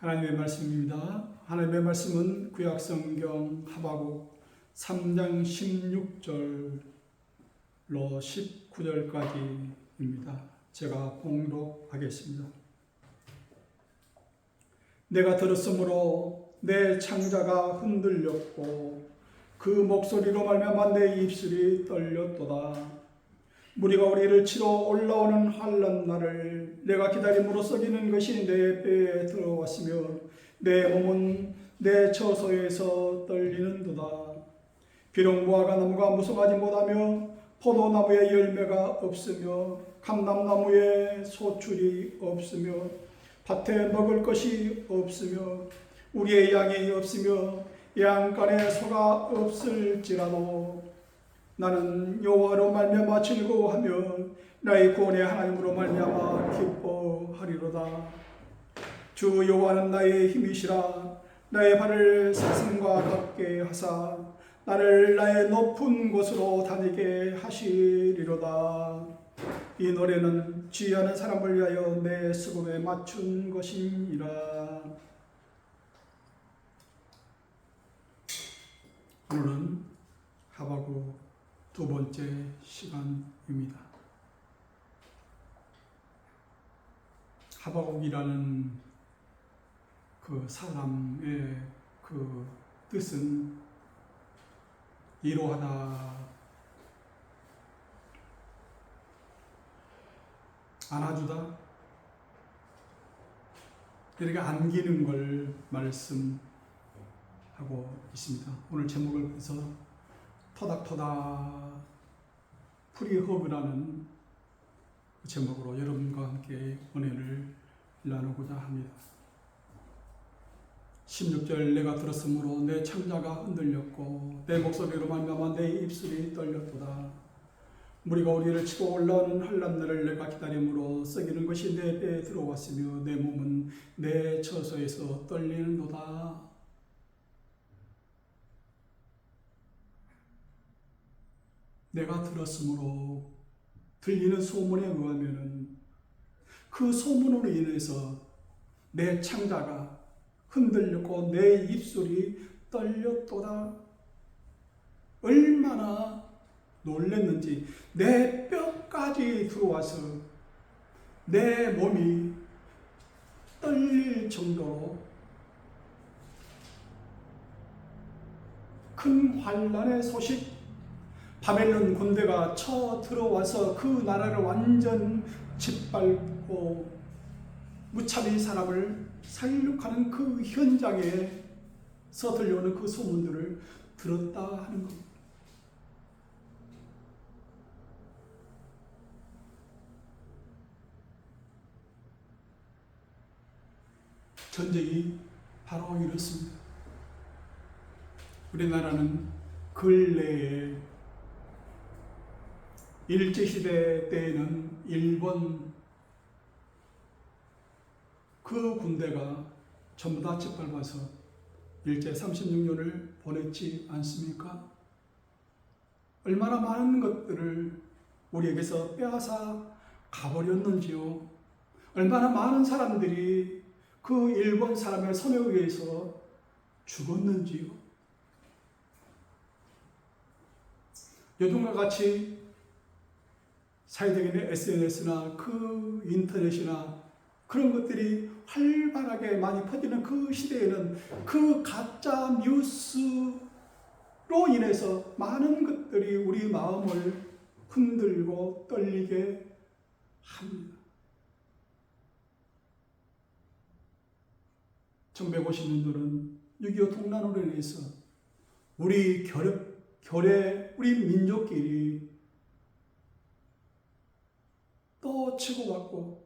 하나님의 말씀입니다. 하나님의 말씀은 구약성경 하박국 3장 16절로 19절까지입니다. 제가 봉독하겠습니다. 내가 들었으므로 내 창자가 흔들렸고 그 목소리로 말미암아 내 입술이 떨렸도다. 무리가 우리를 치러 올라오는 환난 날을 내가 기다림으로 썩이는 것이 내 뼈에 들어왔으며 내 몸은 내 처소에서 떨리는도다. 비록 무화과 나무가 무성하지 못하며 포도나무에 열매가 없으며 감람나무에 소출이 없으며 밭에 먹을 것이 없으며 우리의 양이 없으며 양간에 소가 없을지라도 나는 여호와로 말미암아 즐거워하며 나의 구원의 하나님으로 말미암아 기뻐하리로다. 주 여호와는 나의 힘이시라. 나의 발을 사슴과 같게 하사 나를 나의 높은 곳으로 다니게 하시리로다. 이 노래는 지휘하는 사람을 위하여 내 수금에 맞춘 것이니라. 오늘은 하박국 두 번째 시간입니다. 하박국이라는 그 사람의 그 뜻은 이로하다, 안아주다, 이렇게 안기는 걸 말씀하고 있습니다. 오늘 제목을 보면서 토닥토닥 프리허그라는 제목으로 여러분과 함께 은혜를 나누고자 합니다. 16절 내가 들었으므로 내 창자가 흔들렸고 내 목소리로 말미암아 내 입술이 떨렸도다. 무리가 우리를 치고 올라오는 환난날을 내가 기다림으로 썩이는 것이 내 뼈에 들어왔으며 내 몸은 내 처소에서 떨리는도다. 내가 들었으므로 들리는 소문에 의하면은 그 소문으로 인해서 내 창자가 흔들렸고 내 입술이 떨렸도다. 얼마나 놀랐는지 내 뼈까지 들어와서 내 몸이 떨릴 정도로 큰 환난의 소식, 바벨론 군대가 쳐 들어와서 그 나라를 완전 짓밟고 무차별 사람을 살육하는 그 현장에서 들려오는 그 소문들을 들었다 하는 겁니다. 전쟁이 바로 이렇습니다. 우리나라는 근래에 일제시대 때에는 일본 그 군대가 전부 다 짓밟아서 일제 36년을 보냈지 않습니까? 얼마나 많은 것들을 우리에게서 빼앗아 가버렸는지요. 얼마나 많은 사람들이 그 일본 사람의 손에 의해서 죽었는지요. 요즘과 같이 사회적인 SNS나 그 인터넷이나 그런 것들이 활발하게 많이 퍼지는 그 시대에는 그 가짜 뉴스로 인해서 많은 것들이 우리 마음을 흔들고 떨리게 합니다. 1950년도는 6.25 동란으로 인해서 우리 우리 민족끼리 또 치고받고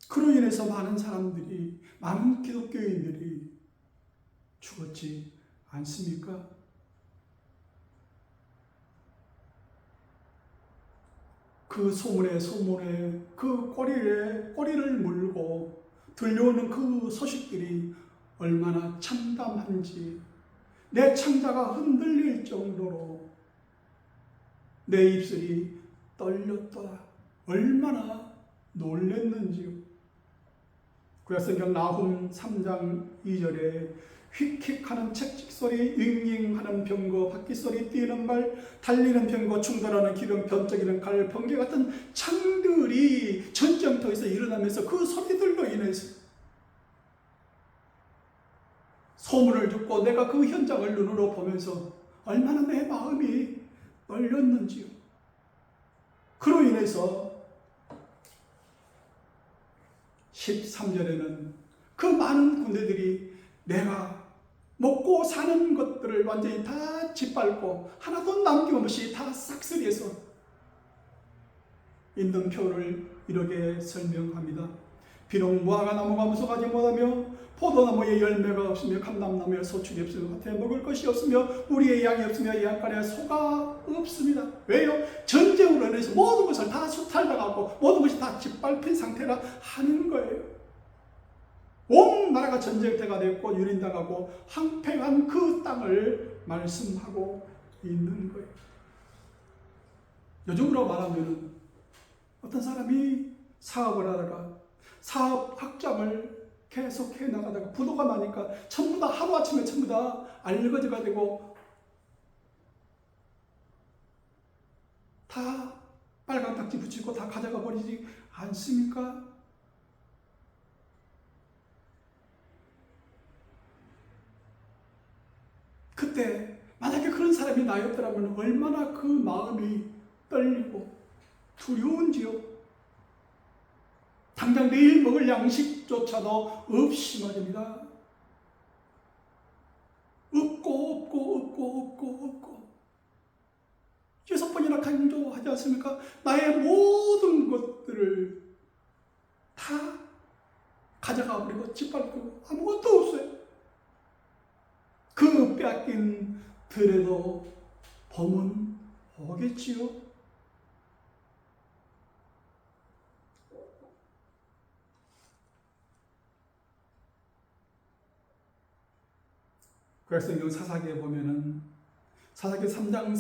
그로 인해서 많은 사람들이, 많은 기독교인들이 죽었지 않습니까? 그 소문에 그 꼬리를 물고 들려오는 그 소식들이 얼마나 참담한지, 내 창자가 흔들릴 정도로 내 입술이 떨렸더라. 얼마나 놀랬는지요. 구약성경 나훔 3장 2절에 휙휙하는 채찍소리, 윙윙하는 병거, 바퀴소리, 뛰는 말, 달리는 병거, 충돌하는 기병, 번쩍이는 칼, 번개 같은 창들이 전쟁터에서 일어나면서 그 소리들로 인해서 소문을 듣고 내가 그 현장을 눈으로 보면서 얼마나 내 마음이 떨렸는지요. 그로 인해서 13절에는 그 많은 군대들이 내가 먹고 사는 것들을 완전히 다 짓밟고 하나도 남김없이 다 싹쓸이해서 있는 표를 이렇게 설명합니다. 비록 무화과 나무가 무성하지 못하며 포도나무에 열매가 없으며 감람나무에 소출이 없으며 밭에 먹을 것이 없으며 우리의 양이 없으며 양간에 소가 없습니다. 왜요? 전쟁으로 인해서 모든 것을 다 수탈당하고 모든 것이 다 짓밟힌 상태라 하는 거예요. 온 나라가 전쟁터가 됐고 유린당하고 황폐한 그 땅을 말씀하고 있는 거예요. 요즘으로 말하면 어떤 사람이 사업을 하다가 사업 확장을 계속 해나가다가 부도가 나니까 전부 다 하루아침에 전부 다 알거지가 되고 다 빨간 딱지 붙이고 다 가져가 버리지 않습니까? 그때 만약에 그런 사람이 나였더라면 얼마나 그 마음이 떨리고 두려운지요. 당장 내일 먹을 양식조차도 없이 말입니다. 없고 6번이나 강조하지 않습니까? 나의 모든 것들을 다 가져가 버리고 짓밟고 아무것도 없어요. 그 빼앗긴 들에도 봄은 오겠지요. 구약성경 사사기에 보면은 사사기 3장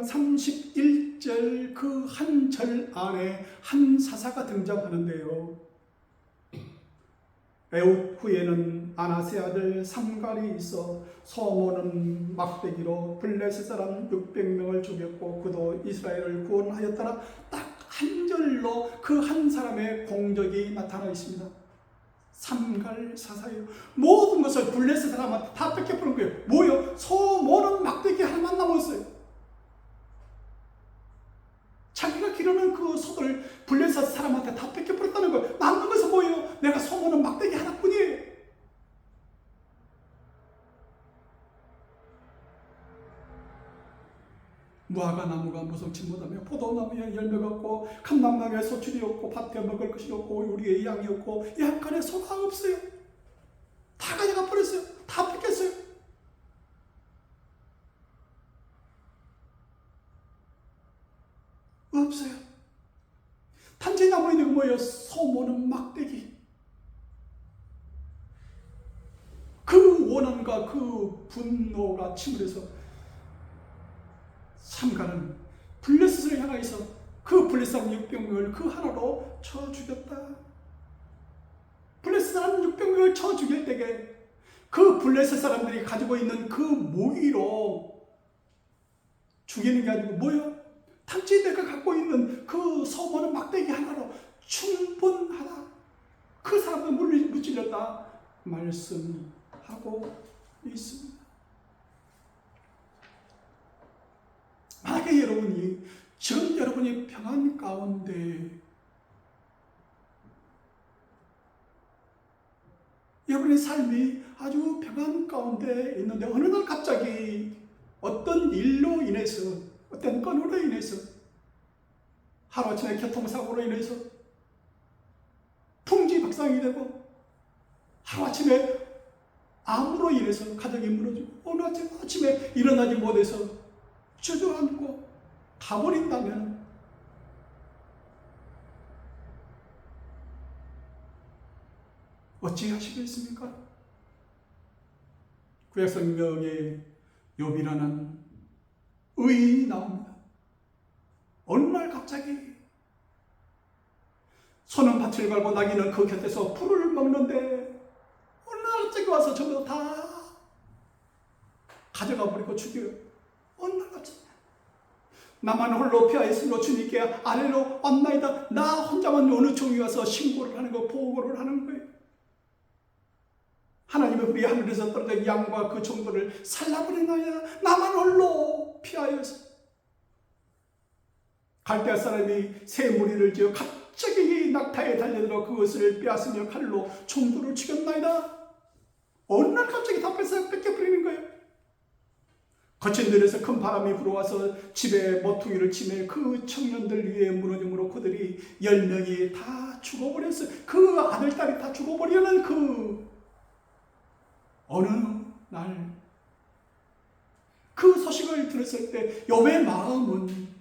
31절 그 한 절 안에 한 사사가 등장하는데요. 에웃 후에는 아나세 아들 삼갈이 있어 소모는 막대기로 블레셋 사람 600명을 죽였고 그도 이스라엘을 구원하였더라. 딱 한 절로 그 한 사람의 공적이 나타나 있습니다. 삼갈 사사예요. 모든 것을 블레셋 사람한테 다 뺏겨버린 거예요. 뭐요? 소모는 막대기 하나만 남았어요. 자기가 기르는 그 소들 블레셋 사람한테 다 뺏겨버렸다는 거예요. 남는 것은 뭐예요? 내가 소모는 막대기 하나뿐이에요. 무화과 나무가 무성치 못하며 포도나무에 열매가 없고 감람나무에 소출이 없고 밭에 먹을 것이 없고 우리의 양이 없고 양간에 소가 없어요. 다 가져가 버렸어요. 다 뺏겼어요. 없어요. 단지 남아 있는 건 뭐예요? 소모는 막대기. 그 원한과 그 분노가 침울해서 삼가는 블레셋을 향하여서 그 블레셋 사람 600명을 그 하나로 쳐 죽였다. 블레셋 사람 600명을 쳐 죽일 때에 그 블레셋 사람들이 가지고 있는 그 무기로 죽이는 게 아니고 뭐요? 단지 내가 갖고 있는 그 소모는 막대기 하나로 충분하다. 그 사람들 무찔렸다 말씀하고 있습니다. 만약에 지금 여러분이 평안 가운데 여러분의 삶이 아주 평안 가운데 있는데 어느 날 갑자기 어떤 일로 인해서 어떤 건으로 인해서 하루아침에 교통사고로 인해서 풍지박산이 되고 하루아침에 암으로 인해서 가정이 무너지고 어느 아침에 일어나지 못해서 주저앉고 가버린다면 어찌 하시겠습니까? 구약성경에 욥이라는 의인이 나옵니다. 어느 날 갑자기 소는 밭을 갈고 나귀는 그 곁에서 풀을 먹는데 어느 날 갑자기 와서 전부 다 가져가 버리고 죽여요. 어느 날 갑자기 나만 홀로 피하였으므로 주님께 아래로 왔나이다. 나 혼자만 어느 종이 와서 신고를 하는 거, 보고를 하는 거예요. 하나님은 우리 하늘에서 떨어진 양과 그 종들을 살라버리나이다. 나만 홀로 피하여서. 갈대아 사람이 새 무리를 지어 갑자기 낙타에 달려들어 그것을 빼앗으며 칼로 종들을 죽였나이다. 어느 날 갑자기 다 뺏겨버리는 거예요. 거친 들에서 큰 바람이 불어와서 집에 모퉁이를 치며 그 청년들 위에 무너짐으로 그들이 10명이 다 죽어버렸어요. 그 아들, 딸이 다 죽어버리는 그 어느 날 그 소식을 들었을 때 욥의 마음은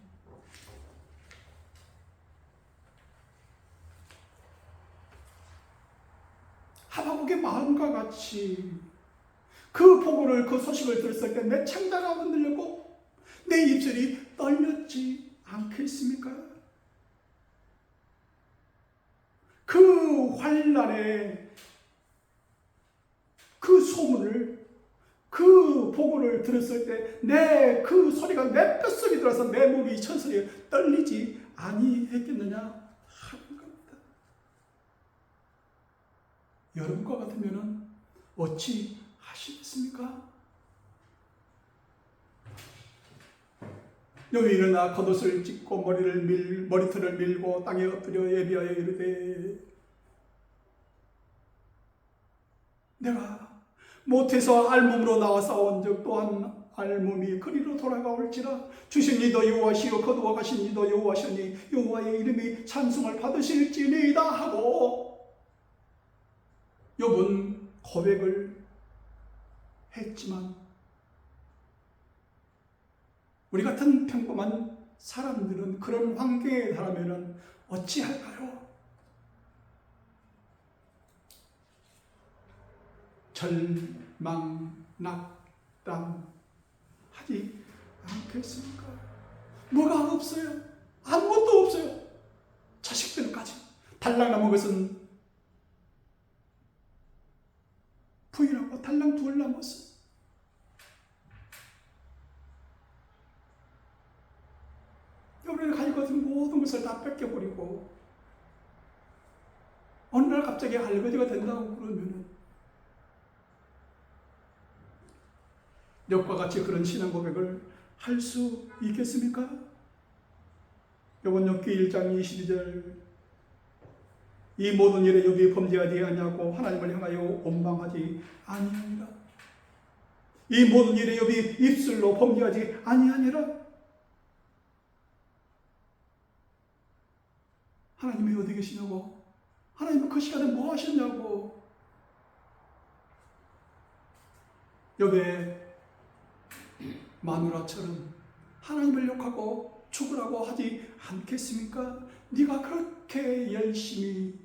하박국의 마음과 같이 그 보고를, 그 소식을 들었을 때 내 창자가 흔들렸고 내 입술이 떨렸지 않겠습니까? 그 환난에 그 소문을, 그 보고를 들었을 때 내 그 소리가 내 뼛속에 들어서 내 몸이 천천히 떨리지 아니했겠느냐 하는 겁니다. 여러분과 같으면 어찌 하시겠습니까? 여기 일어나 겉옷을 찢고 머리털을 밀고 땅에 엎드려 예비하여 이르되 내가 못해서 알몸으로 나와 싸운 적 또한 알몸이 그리로 돌아가올지라. 주신 이도 여호와시요 거두어 가신 이도 여호와시니 여호와의 이름이 찬송을 받으실지니이다 하고 욥은 고백을 했지만 우리 같은 평범한 사람들은 그런 환경에 달하면 어찌할까요? 절망, 낙담 하지 않겠습니까? 뭐가 없어요? 아무것도 없어요. 자식들까지 달랑 남은 것은 부인하고 달랑 둘 남았어. 여러분이 가지고 있는 모든 것을 다 뺏겨버리고 어느 날 갑자기 알거지가 된다고 그러면 욥과 같이 그런 신앙 고백을 할 수 있겠습니까? 욥은 욥기 1장 22절 이 모든 일에 욥이 범죄하지 아니하고 하나님을 향하여 원망하지 아니하니라. 이 모든 일에 욥이 입술로 범죄하지 아니하니라. 하나님이 어디 계시냐고, 하나님은 그 시간에 뭐 하셨냐고. 욥의 마누라처럼 하나님을 욕하고 죽으라고 하지 않겠습니까? 네가 그렇게 열심히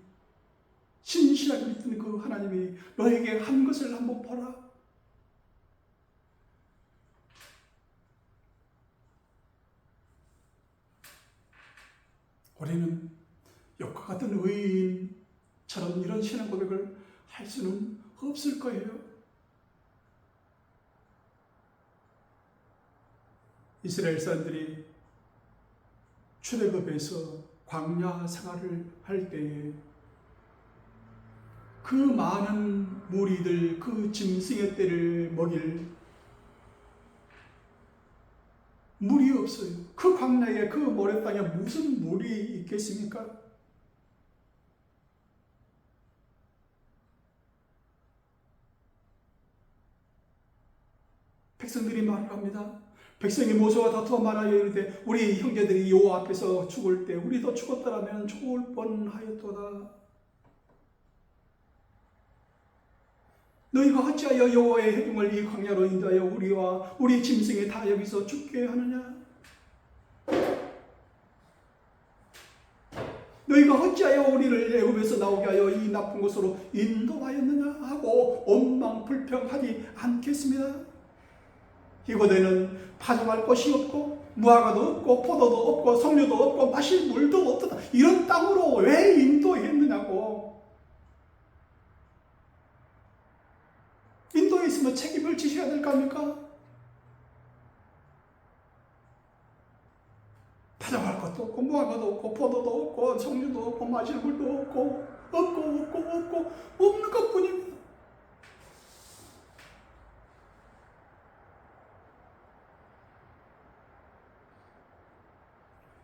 신실하게 믿는 그 하나님이 너에게 한 것을 한번 보라. 우리는 욥과 같은 의인처럼 이런 신앙 고백을 할 수는 없을 거예요. 이스라엘 사람들이 출애굽에서 광야 생활을 할 때에 그 많은 무리들, 그 짐승의 떼를 먹일 물이 없어요. 그 광야에, 그 모래 땅에 무슨 물이 있겠습니까? 백성들이 말을 합니다. 백성이 모세와 다투어 말하여 이르되 우리 형제들이 여호와 앞에서 죽을 때 우리도 죽었더라면 좋을 뻔하였도다. 너희가 어찌하여 여호와의 해중을 이 광야로 인도하여 우리와 우리 짐승이 다 여기서 죽게 하느냐? 너희가 어찌하여 우리를 애굽에서 나오게 하여 이 나쁜 곳으로 인도하였느냐 하고 원망 불평하지 않겠습니다. 이곳에는 파종할 곳이 없고 무화과도 없고 포도도 없고 석류도 없고 마실 물도 없다. 이런 땅으로 왜 인도했느냐고. 인도에 있으면 책임을 지셔야 될 거 아닙니까? 다정할 것도 없고 무화과도 없고 포도도 없고 석류도 없고 마실 물도 없고 없는 것뿐입니다.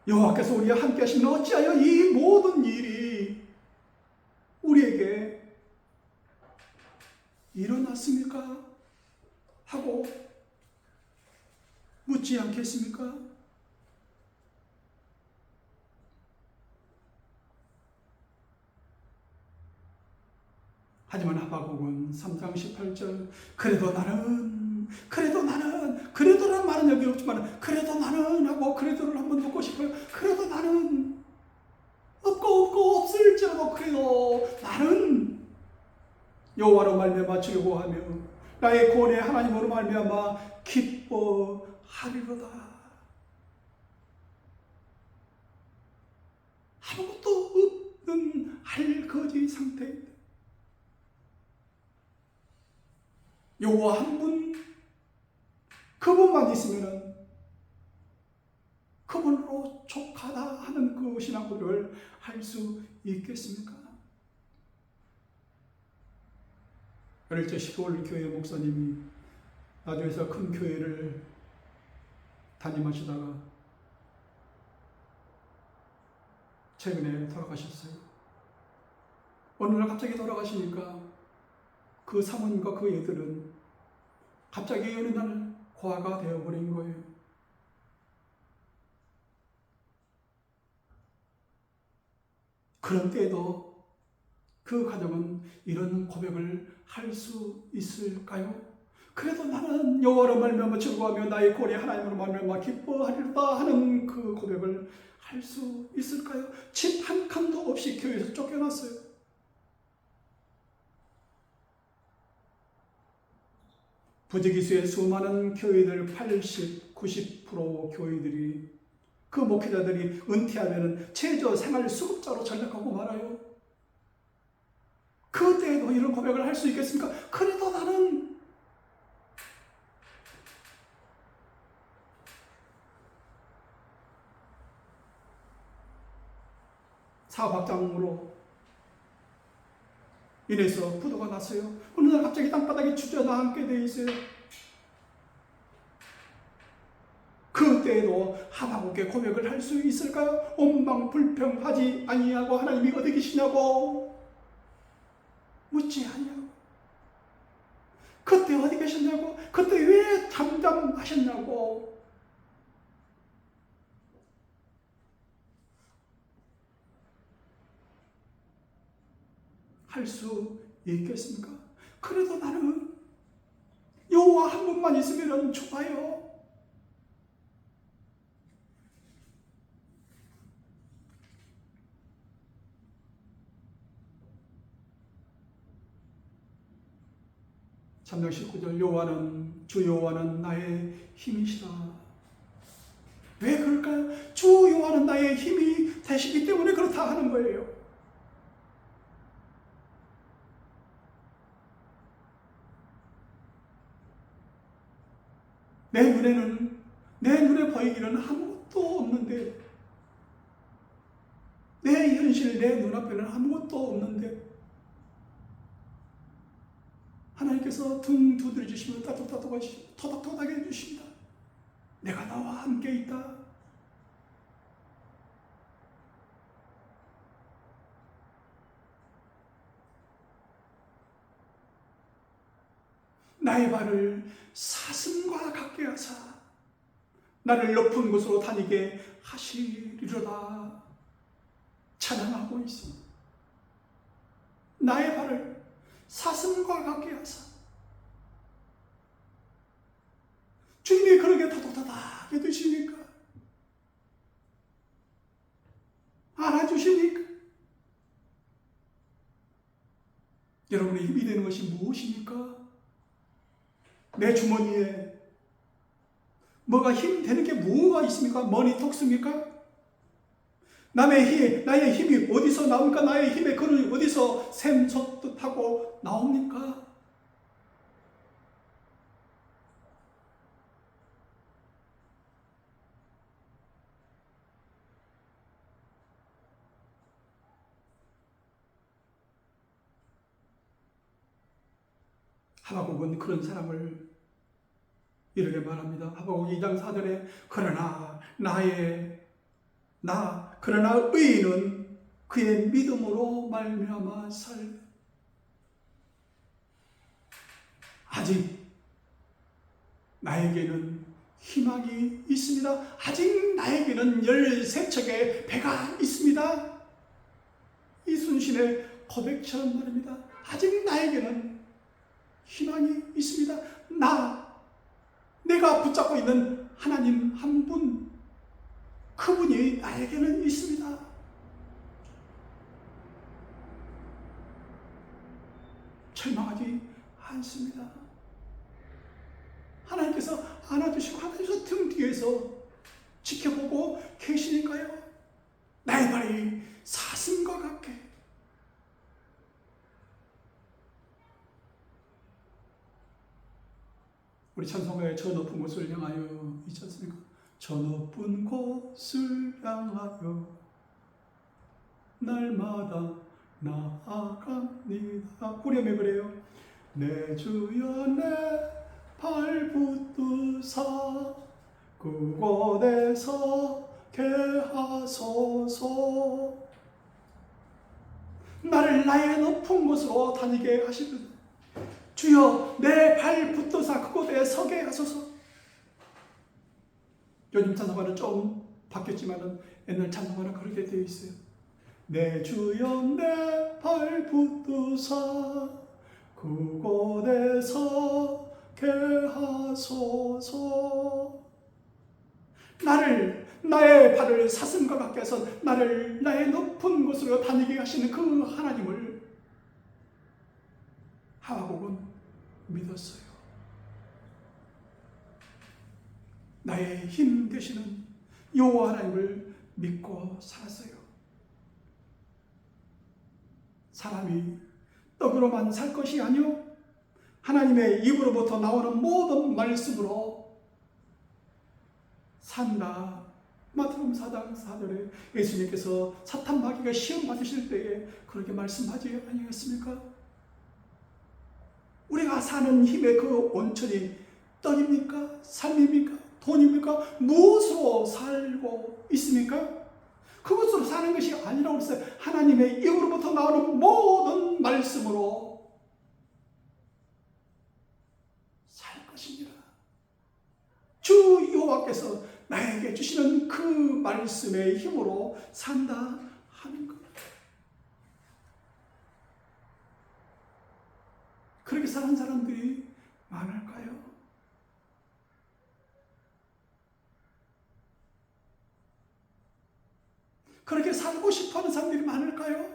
여호와께서 우리와 함께 하시면 어찌하여 이 모든 일이 우리에게 일어났습니까? 하고 묻지 않겠습니까? 하지만 하박국은 3장 18절 그래도라는 말은 여기 없지만 그래도 나는 하고 그래도를 한번 듣고 싶어요. 그래도 나는 없고 없을지라도 그래도 나는 여호와로 말미암아 즐거워하며 나의 구원의 하나님으로 말미암아 기뻐하리로다. 아무것도 없는 할거지 상태입니다. 여호와 한 분, 그분만 있으면 그분으로 족하다 하는 그 신앙 고백을 할 수 있겠습니까? 어릴 적 시골 교회 목사님이 나주에서 큰 교회를 담임하시다가 최근에 돌아가셨어요. 어느 날 갑자기 돌아가시니까 그 사모님과 그 애들은 갑자기 어느 날 고아가 되어버린 거예요. 그런 때에도 그 가정은 이런 고백을 할 수 있을까요? 그래도 나는 여호와로 말미암아 즐거워하며 나의 고래 하나님으로 말미암아 기뻐하리로다 하는 그 고백을 할 수 있을까요? 집 한 칸도 없이 교회에서 쫓겨났어요. 부지기수의 수많은 교회들 80, 90% 교회들이 그 목회자들이 은퇴하면 최저 생활 수급자로 전락하고 말아요. 그때에도 이런 고백을 할 수 있겠습니까? 그래도 나는 사업학장으로 인해서 부도가 났어요. 어느 날 갑자기 땅바닥에 주저앉게 돼 있어요. 그때에도 하박국의 고백을 할 수 있을까요? 원망불평하지 아니하고 하나님이 어디 계시냐고 묻지 아니하고 그때 어디 계셨냐고 그때 왜 잠잠하셨냐고 할 수 있겠습니까? 그래도 나는 여호와 한 분만 있으면 좋아요. 잠언 19절 주 여호와는 나의 힘이시다. 왜 그럴까요? 주 여호와는 나의 힘이 되시기 때문에 그렇다 하는 거예요. 내 눈에 보이기는 아무것도 없는데 내 현실, 내 눈앞에는 아무것도 없는데 하나님께서 등 두드려 주시면 따뜻하게 토닥토닥 해주십니다. 내가 나와 함께 있다. 나의 발을 사슴과 같게 하사 나를 높은 곳으로 다니게 하시리로다 찬양하고 있습니다. 나의 발을 사슴과 같게 하사 주님이 그렇게 토닥토닥 해주시니까 알아주시니까 여러분의 힘이 되는 것이 무엇입니까? 내 주머니에 뭐가 힘 되는 게 뭐가 있습니까? 머니 톡습니까? 나의 힘이 어디서 나옵니까? 나의 힘의 근원이 어디서 샘솟듯하고 나옵니까? 하박국은 그런 사람을 이렇게 말합니다. 하박국 2장 4절에 그러나 의인은 그의 믿음으로 말미암아 아직 나에게는 희망이 있습니다. 아직 나에게는 13척의 배가 있습니다. 이순신의 고백처럼 말입니다. 아직 나에게는 희망이 있습니다. 내가 붙잡고 있는 하나님 한 분, 그분이 나에게는 있습니다. 절망하지 않습니다. 하나님께서 안아주시고 하나님께서 등 뒤에서 지켜보고 계시니까요. 나의 발이 사슴과 같게 우리 찬송가에 저 높은 곳을 향하여 있지 않습니까? 저 높은 곳을 향하여 날마다 나아갑니다. 후렴에 그래요. 내 주여 내 발 붙드사 그곳에서 개하소서. 나를 나의 높은 곳으로 다니게 하시거든. 주여 내 발 붙드사 그곳에 서게 하소서. 요즘 찬송가는 좀 바뀌었지만 옛날 찬송가는 그렇게 되어 있어요. 내 주여 내 발 붙드사 그곳에서 게 하소서. 나의 발을 사슴과 같게 해서 나를 나의 높은 곳으로 다니게 하시는 그 하나님을 하박국은 믿었어요. 나의 힘 되시는 여호와 하나님을 믿고 살았어요. 사람이 떡으로만 살 것이 아니요 하나님의 입으로부터 나오는 모든 말씀으로 산다. 마태복음 4장 4절에 예수님께서 사탄 마귀가 시험 받으실 때에 그렇게 말씀하지 아니했습니까? 우리가 사는 힘의 그 온천이 떡입니까? 삶입니까? 돈입니까? 무엇으로 살고 있습니까? 그것으로 사는 것이 아니라고 했어요. 하나님의 입으로부터 나오는 모든 말씀으로 살 것입니다. 주 여호와께서 나에게 주시는 그 말씀의 힘으로 산다 하는 것. 그렇게 사는 사람들이 많을까요? 그렇게 살고 싶어하는 사람들이 많을까요?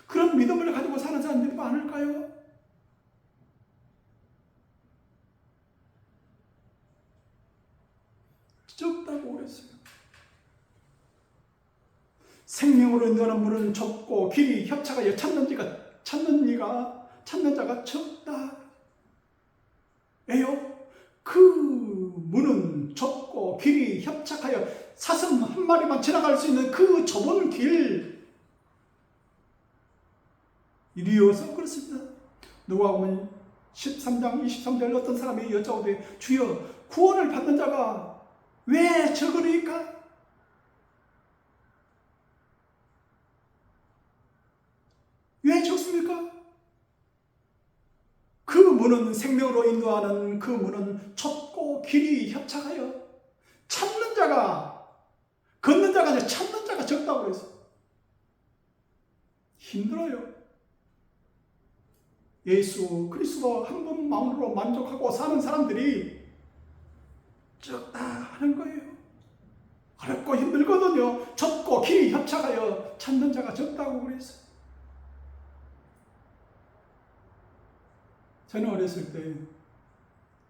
그런 믿음을 가지고 사는 사람들이 많을까요? 적다고 그랬어요. 생명으로 인도하는 문은 좁고 길이 협착하여 찾는 자가 적다. 에요? 그 문은 좁고 길이 협착하여 사슴 한 마리만 지나갈 수 있는 그 좁은 길이어서 그렇습니다. 누가복음 13장 23절 어떤 사람이 여쭤오되 주여 구원을 받는 자가 왜 적으니까? 왜 적습니까? 그 문은 생명으로 인도하는 그 문은 좁고 길이 협착하여 걷는 자가 아니라 찾는 자가 적다고 그랬어요. 힘들어요. 예수 그리스도 한 분만으로 만족하고 사는 사람들이 적다 하는 거예요. 어렵고 힘들거든요. 좁고 길이 협착하여 찾는 자가 적다고 그랬어요. 저는 어렸을 때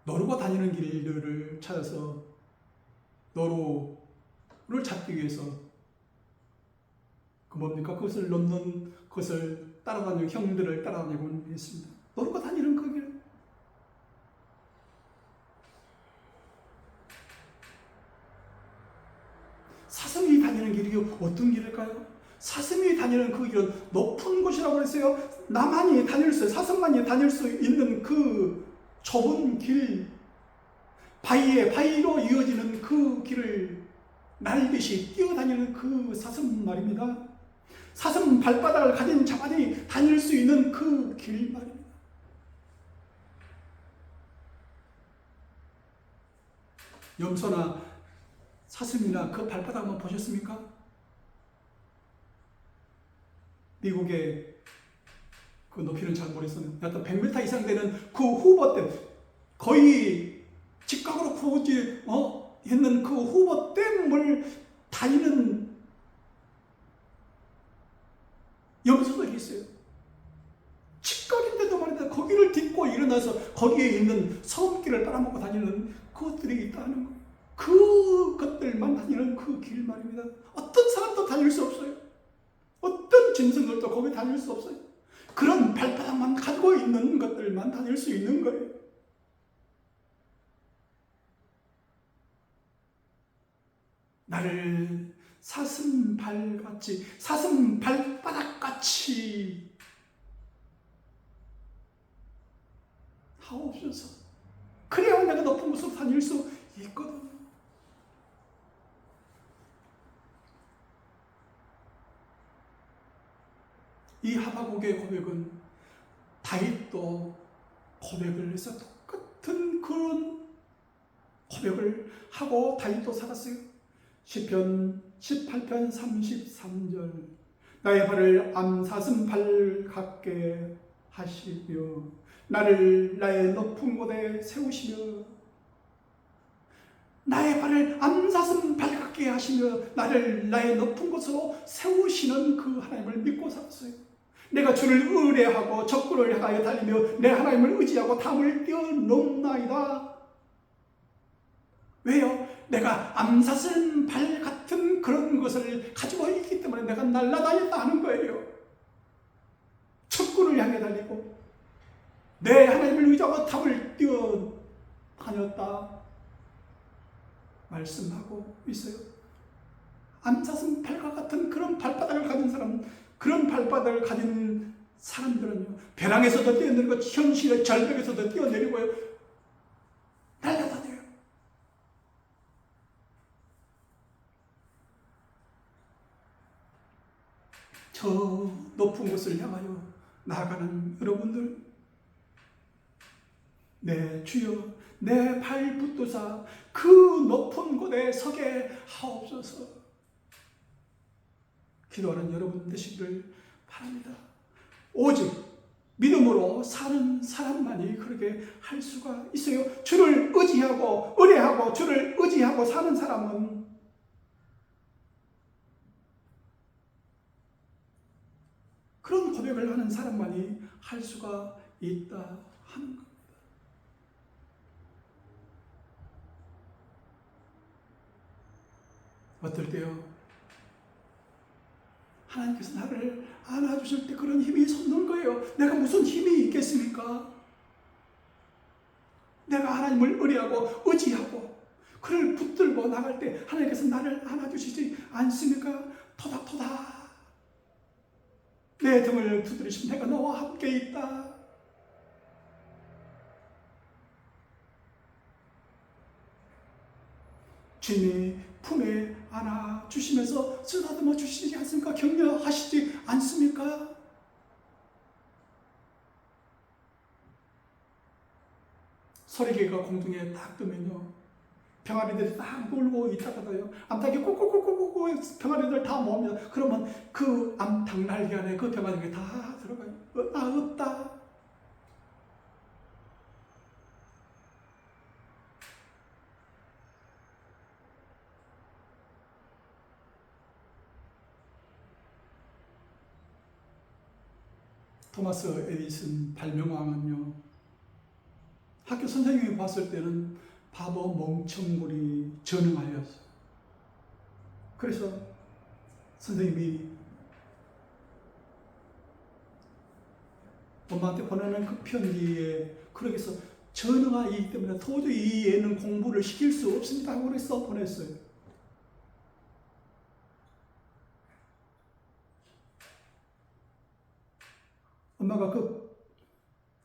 노루가 다니는 길들을 찾아서 노루를 잡기 위해서 그것을 넘는 것을 따라다니는 형들을 따라다니고 있습니다. 노루가 다니는 그 길. 사슴이 다니는 길이 어떤 길일까요? 사슴이 다니는 그 길은 높은 곳이라고 그랬어요. 나만이 다닐 수, 사슴만이 다닐 수 있는 그 좁은 길, 바위로 이어지는 그 길을 날듯이 뛰어다니는 그 사슴 말입니다. 사슴 발바닥을 가진 자만이 다닐 수 있는 그 길 말입니다. 염소나 사슴이나 그 발바닥 한번 보셨습니까? 미국의 그 높이는 잘 모르겠어요. 약간 100m 이상 되는 그 후보댐, 거의 직각으로 부어지 있는 그 후보댐을 다니는 염소들이 있어요. 직각인데도 말이다. 거기를 딛고 일어나서 거기에 있는 섬길을 빨아먹고 다니는 그것들이 있다는 거예요. 그것들만 다니는 그 길 말입니다. 어떤 사람도 다닐 수 없어요. 어떤 짐승들도 거기 다닐 수 없어요. 그런 발바닥만 가지고 있는 것들만 다닐 수 있는 거예요. 나를 사슴 발같이, 사슴 발바닥같이 하옵소서. 그래야 내가 높은 곳으로 다닐 수 있거든요. 이 하박국의 고백은 다윗도 고백을 해서 똑같은 그런 고백을 하고 다윗도 살았어요. 시편 18편 33절 나의 발을 암사슴 발 같게 하시며 나를 나의 높은 곳에 세우시며 나의 발을 암사슴 발 같게 하시며 나를 나의 높은 곳으로 세우시는 그 하나님을 믿고 살았어요. 내가 주를 의뢰하고 적군을 향하여 달리며 내 하나님을 의지하고 담을 뛰어넘나이다. 왜요? 내가 암사슴 발 같은 그런 것을 가지고 있기 때문에 내가 날아다녔다 하는 거예요. 적군을 향해 달리고 내 하나님을 의지하고 담을 뛰어다녔다 말씀하고 있어요. 암사슴 발과 같은 그런 발바닥을 가진 사람, 그런 발바닥을 가진 사람들은요, 벼랑에서도 뛰어내리고 현실의 절벽에서도 뛰어내리고요, 날아다녀요. 저 높은 곳을 향하여 나아가는 여러분들, 네 주여 내 발 붙드사 그 높은 곳에 서게 하옵소서. 기도하는 여러분 되시기를 바랍니다. 오직 믿음으로 사는 사람만이 그렇게 할 수가 있어요. 주를 의지하고 의뢰하고 주를 의지하고 사는 사람은 그런 고백을 하는 사람만이 할 수가 있다 하는 겁니다. 어떨 때요? 하나님께서 나를 안아주실 때 그런 힘이 솟는 거예요. 내가 무슨 힘이 있겠습니까? 내가 하나님을 의뢰하고 의지하고 그를 붙들고 나갈 때 하나님께서 나를 안아주시지 않습니까? 토닥토닥 내 등을 두드리시면 내가 너와 함께 있다. 주님이 품에 안아주시면서 쓰다듬어 주시지 않습니까? 격려하시지 않습니까? 소리개가 공중에 딱 뜨면요, 병아리들이 딱 놀고 있다가요, 암탉이 꾹꾹꾹꾹꾹 병아리들 다 모읍니다. 그러면 그 암탉 날개 안에 그 병아리가 다 들어가요. 없다. 토마스 에디슨 발명왕은요, 학교 선생님이 봤을 때는 바보 멍청구리 전응아리였어. 그래서 선생님이 엄마한테 보내는 그 편지에 그러겠어. 전응아이기 때문에 도저히 이 애는 공부를 시킬 수 없습니다 하고 그래서 보냈어요. 엄마가 그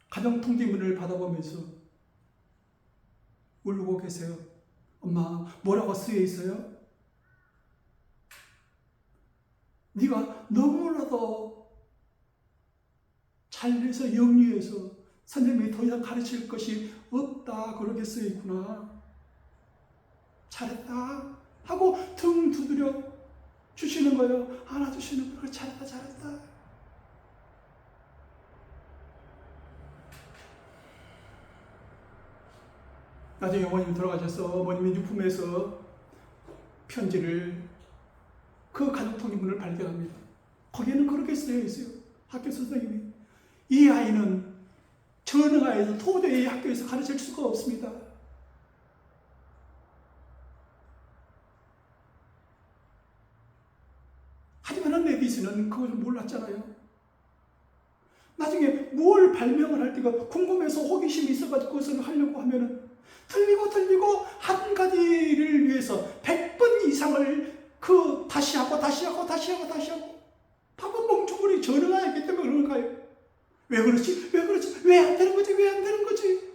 가정통지문을 받아보면서 울고 계세요. 엄마, 뭐라고 쓰여 있어요? 네가 너무나도 잘해서 영리해서 선생님이 더 이상 가르칠 것이 없다 그렇게 쓰여 있구나. 잘했다 하고 등 두드려 주시는 거예요. 안아주시는 거예요. 잘했다 잘했다. 나중에 어머님이 돌아가셔서 어머님이 유품에서 편지를 그 가족통지문을 발견합니다. 거기에는 그렇게 쓰여 있어요. 학교 선생님이 이 아이는 전응아이에서 도저히 학교에서 가르칠 수가 없습니다. 하지만 레빗은 그걸 몰랐잖아요. 나중에 뭘 발명을 할 때가 궁금해서 호기심이 있어가지고 그것을 하려고 하면은 틀리고 한 가지를 위해서 100번 이상을 다시 하고 바보 멍청구리 전응아이기 때문에 그런가요? 왜 그렇지? 왜 안 되는 거지?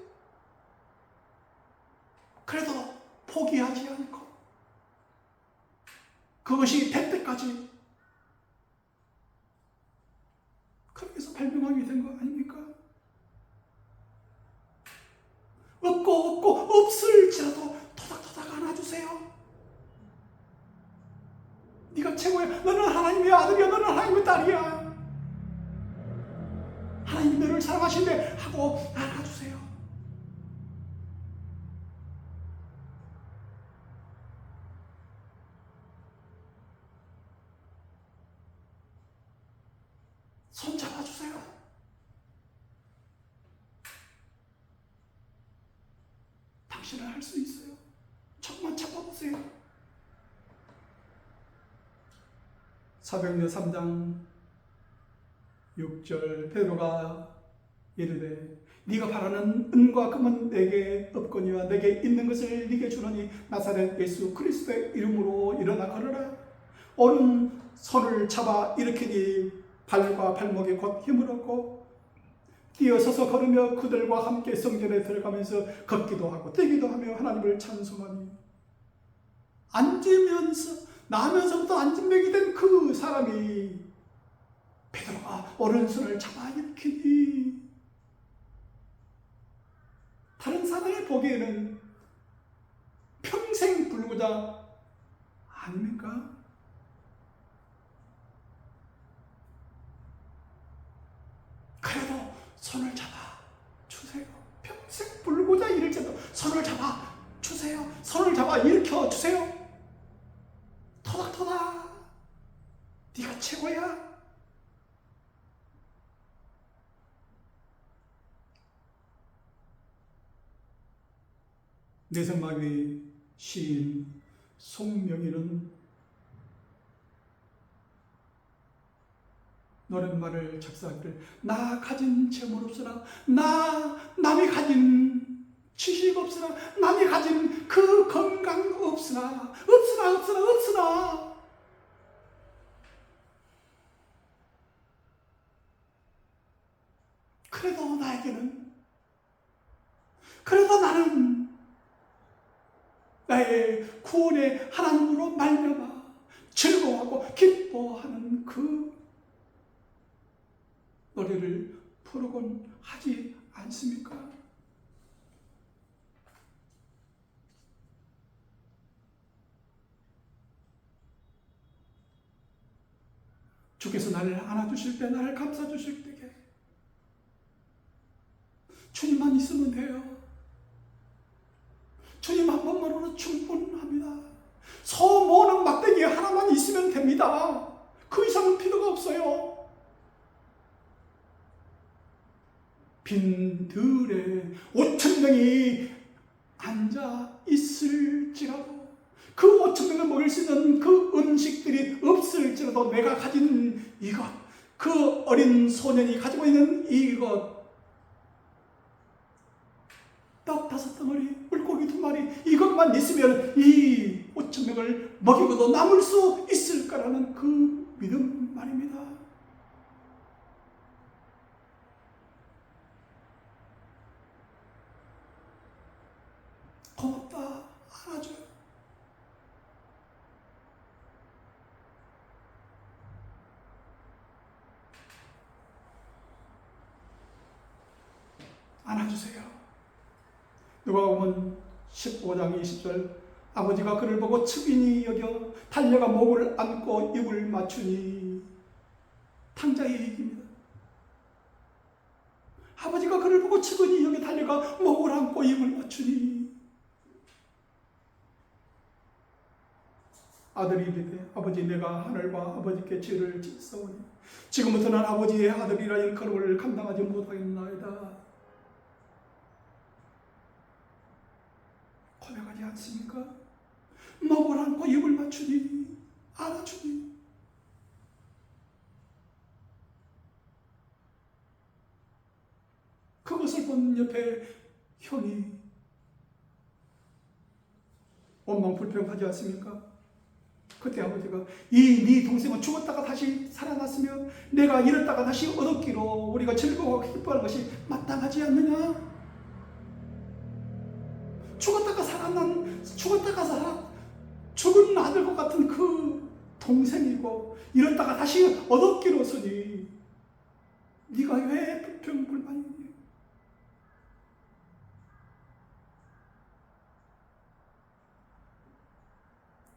그래도 포기하지 않고 그것이 될 때까지 그렇게 해서 발명하게 된 거 아닙니까? 없을지라도 토닥토닥 안아주세요. 네가 최고야. 너는 하나님의 아들이야. 너는 하나님의 딸이야. 하나님이 너를 사랑하신대 하고 안아주세요. 손 잡아주세요. 당신은 할 수 있어요. 조금만 참아보세요. 사도행전 3장 6절 베드로가 이르되 네가 바라는 은과 금은 내게 없거니와 내게 있는 것을 네게 주노니 나사렛 예수 그리스도의 이름으로 일어나 걸으라. 오른손을 잡아 일으키니 발과 발목에 곧 힘을 얻고 뛰어서서 걸으며 그들과 함께 성전에 들어가면서 걷기도 하고 뛰기도 하며 하나님을 찬송하니 나면서부터 앉은 벽이 된 그 사람이 베드로가 오른손을 잡아 일으키니 다른 사람이 보기에는 평생 불구자 아닙니까? 그래도 손을 잡아 주세요. 평생 불구자 이럴지도 손을 잡아 주세요. 손을 잡아 일으켜 주세요. 토닥토닥 네가 최고야. 내성마귀 시인 송명희는 노랫말을 작사하기를 나 가진 재물 없으나 남이 가진 지식 없으나 남이 가진 그 건강 없으나 그래도 나는 나의 구원의 하나님으로 말미암아 즐거워하고 기뻐하는 그 노래를 부르곤 하지 않습니까? 주께서 나를 안아주실 때, 나를 감싸주실 때에 주님만 있으면 돼요. 주님 한 번만으로 충분합니다. 소 모는 막대기 하나만 있으면 됩니다. 그 이상은 필요가 없어요. 빈들에 5,000명이 앉아 있을지라도 그 5,000명을 먹일 수 있는 그 음식들이 없을지라도 내가 가진 이것, 그 어린 소년이 가지고 있는 이것, 떡 5덩어리, 물고기 2마리, 이것만 있으면 이 5,000명을 먹이고도 남을 수 있을 거라는 그 믿음 말입니다. 고맙다, 안아줘요. 안아주세요. 누가복음 15장 20절, 아버지가 그를 보고 측은히 여겨 달려가 목을 안고 입을 맞추니, 탕자의 얘기입니다. 아버지가 그를 보고 측은히 여겨 달려가 목을 안고 입을 맞추니, 아들이 이르되 아버지, 내가 하늘과 아버지께 죄를 짓사오니 지금부터는 아버지의 아들이라 일컬음을 감당하지 못하겠나이다. 고백하지 않습니까? 목을 안고 입을 맞추니, 안아주니. 그것을 본 옆에 형이 원망 불평하지 않습니까? 그때 아버지가, 이 네 동생은 죽었다가 다시 살아났으며 내가 잃었다가 다시 얻었기로 우리가 즐거워하고 기뻐하는 것이 마땅하지 않느냐? 죽은 아들과 같은 그 동생이고 잃었다가 다시 얻었기로서니 네가 왜 불평불만이니?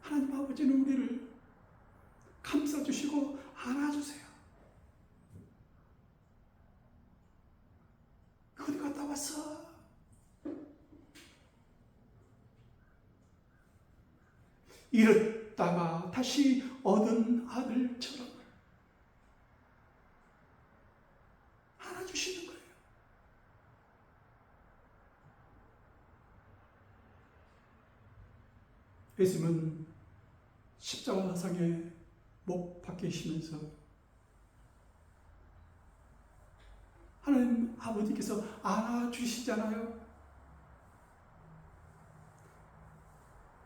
하나님 아버지는 우리를 감싸주시고 안아주세요. 어디 갔다 왔어? 잃었다가 다시 얻은 아들처럼 안아주시는 거예요. 예수님은 십자가상에 못 박히시면서 하나님 아버지께서 안아주시잖아요.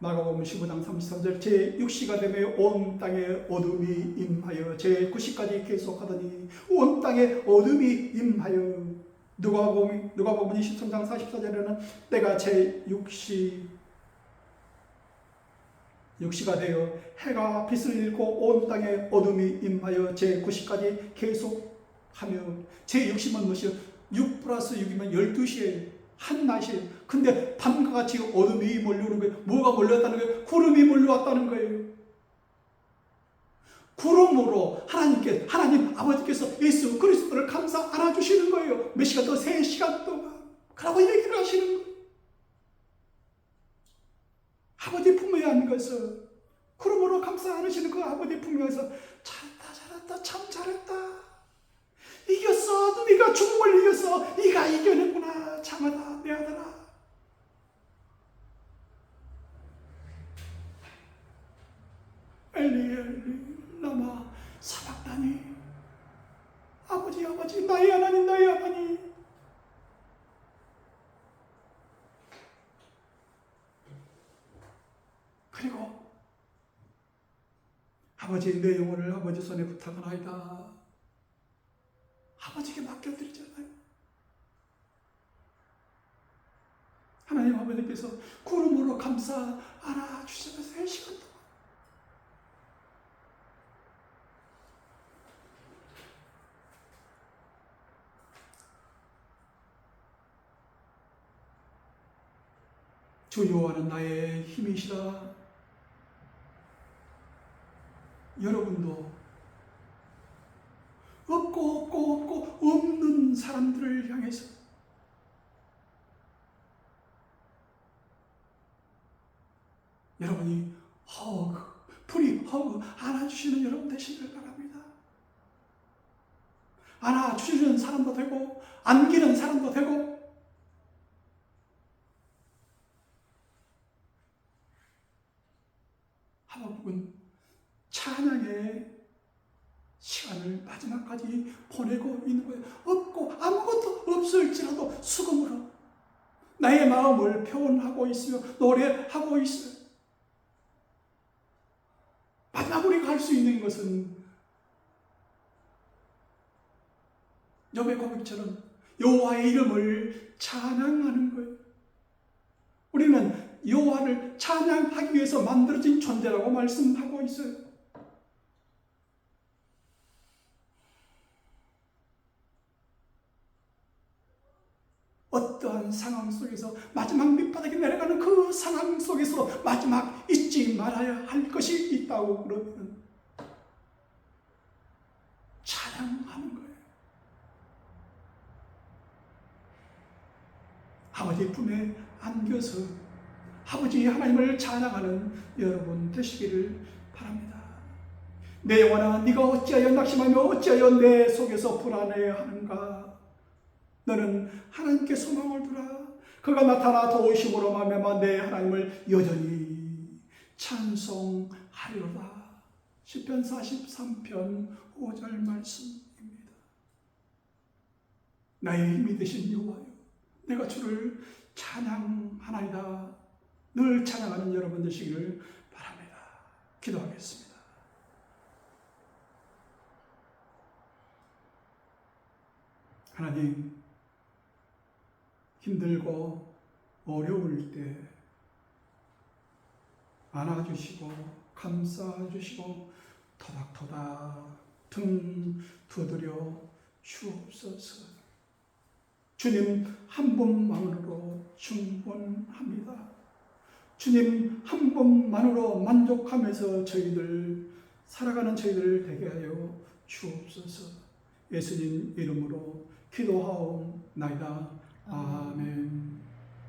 마가복음 15장 33절, 제6시가 되매 온 땅에 어둠이 임하여, 제9시까지 계속하더니 온 땅에 어둠이 임하여, 누가복음 23장 44절에는 때가 제6시가 되어 해가 빛을 잃고 온 땅에 어둠이 임하여 제9시까지 계속하며, 제6시면 무엇이요? 6 플러스 6이면 12시에 한낮이에요. 근데 밤과 같이 어둠이 몰려오는 거예요. 뭐가 몰려왔다는 거예요? 구름이 몰려왔다는 거예요. 구름으로 하나님 아버지께서 예수 그리스도를 감싸 안아주시는 거예요. 몇 시간 동안? 3시간 동안. 그러고 얘기를 하시는 거예요. 아버지 품에 안는 것을 구름으로 감싸 안으시는 그 아버지 품에서 잘했다, 참 잘했다. 이겼어. 네가 죽음을 이겼어. 네가 이겨냈구나. 참하다, 내 아들아. 엘리 엘리 라마 사박다니. 아버지 나의 하나님. 그리고 아버지, 내 영혼을 아버지 손에 부탁하나이다. 아버지께 맡겨드리잖아요. 하나님 아버지께서 구름으로 감싸 안아주시면서 3시간 동안 주 여호와는 나의 힘이시라. 여러분도 없고 없는 사람들을 향해서 여러분이 풀이 안아주시는 여러분 되시길 바랍니다. 안아주시는 사람도 되고 안기는 사람도 되고 하박국은 찬양의 시간을 마지막까지 보내고 있는 거예요. 없고 아무것도 없을지라도 수금으로 나의 마음을 표현하고 있으며 노래하고 있어요. 마지막 우리가 할 수 있는 것은 욥의 고백처럼 여호와의 이름을 찬양하는 거예요. 우리는 여호와를 찬양하기 위해서 만들어진 존재라고 말씀하고 있어요. 어떠한 상황 속에서 마지막 밑바닥에 내려가는 그 상황 속에서 마지막 잊지 말아야 할 것이 있다고 그러면 찬양하는 거예요. 아버지 품에 안겨서 아버지 하나님을 찬양하는 여러분 되시기를 바랍니다. 내 영혼아 네가 어찌하여 낙심하며 어찌하여 내 속에서 불안해하는가. 너는 하나님께 소망을 두라. 그가 나타나 도우심으로 말미암아 내 하나님을 여전히 찬송하리로다. 시편 43편 5절 말씀입니다. 나의 힘이 되신 여호와여 내가 주를 찬양하나이다. 늘 찬양하는 여러분 되시기를 바랍니다. 기도하겠습니다. 하나님, 힘들고 어려울 때 안아주시고 감싸주시고 토닥토닥 등 두드려 주옵소서. 주님 한 분만으로 충분합니다. 주님 한 분만으로 만족하면서 살아가는 저희들 되게 하여 주옵소서. 예수님 이름으로 기도하옵나이다. 아멘.